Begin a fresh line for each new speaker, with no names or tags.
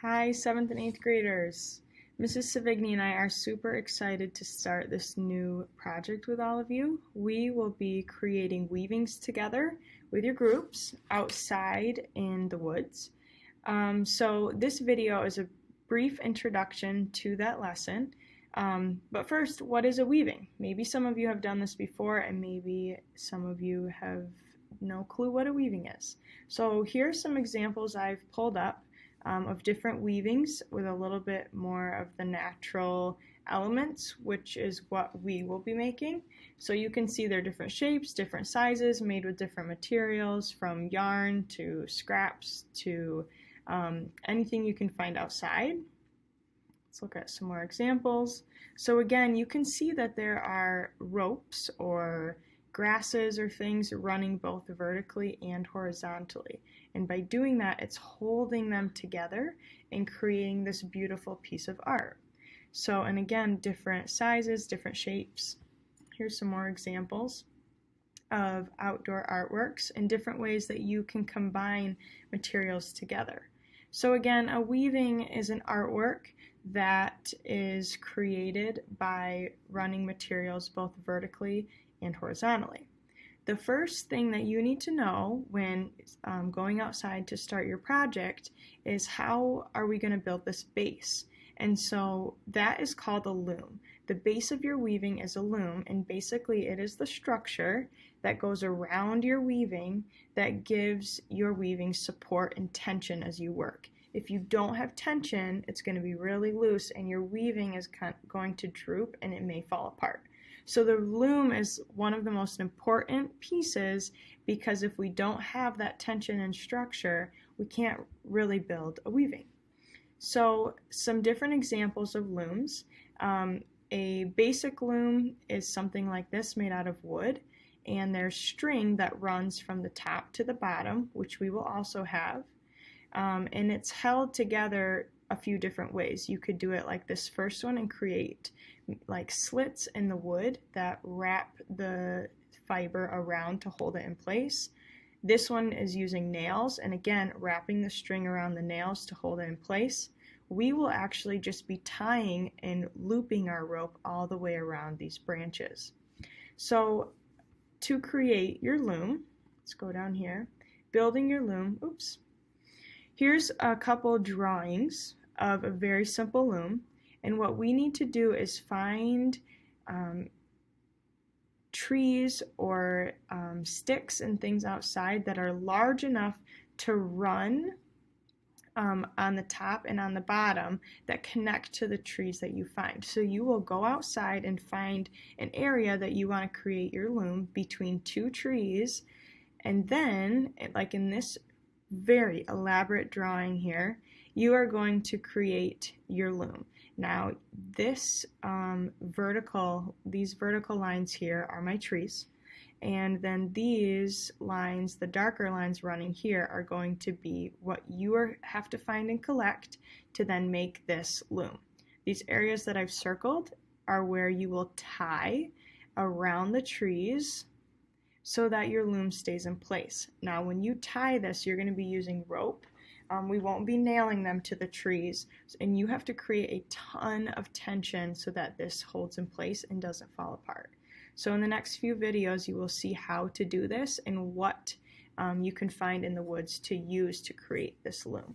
Hi, 7th and 8th graders. Mrs. Savigny and I are super excited to start this new project with all of you. We will be creating weavings together with your groups outside in the woods. So this video is a brief introduction to that lesson. But first, what is a weaving? Maybe some of you have done this before and maybe some of you have no clue what a weaving is. So here's some examples I've pulled up of different weavings with a little bit more of the natural elements, which is what we will be making. So you can see they're different shapes, different sizes, made with different materials, from yarn to scraps to anything you can find outside. Let's look at some more examples. So again, you can see that there are ropes or grasses or things running both vertically and horizontally. And by doing that, it's holding them together and creating this beautiful piece of art. So, and again, different sizes, different shapes. Here's some more examples of outdoor artworks and different ways that you can combine materials together. So again, a weaving is an artwork that is created by running materials both vertically and horizontally. The first thing that you need to know when going outside to start your project is how are we going to build this base? And so that is called a loom. The base of your weaving is a loom, and basically it is the structure that goes around your weaving that gives your weaving support and tension as you work. If you don't have tension, it's going to be really loose and your weaving is going to droop and it may fall apart. So the loom is one of the most important pieces because if we don't have that tension and structure, we can't really build a weaving. So some different examples of looms. A basic loom is something like this made out of wood, and there's string that runs from the top to the bottom, which we will also have. And it's held together a few different ways. You could do it like this first one and create like slits in the wood that wrap the fiber around to hold it in place. This one is using nails, and again, wrapping the string around the nails to hold it in place. We will actually just be tying and looping our rope all the way around these branches. So to create your loom, let's go down here, building your loom, here's a couple drawings of a very simple loom, and what we need to do is find trees or sticks and things outside that are large enough to run on the top and on the bottom that connect to the trees that you find. So you will go outside and find an area that you want to create your loom between two trees, and then, like in this very elaborate drawing here, you are going to create your loom. Now these vertical lines here are my trees, and then these lines, the darker lines running here, are going to be what you have to find and collect to then make this loom. These areas that I've circled are where you will tie around the trees so that your loom stays in place. Now when you tie this, you're going to be using rope. We won't be nailing them to the trees, and you have to create a ton of tension so that this holds in place and doesn't fall apart. So in the next few videos you will see how to do this and what you can find in the woods to use to create this loom.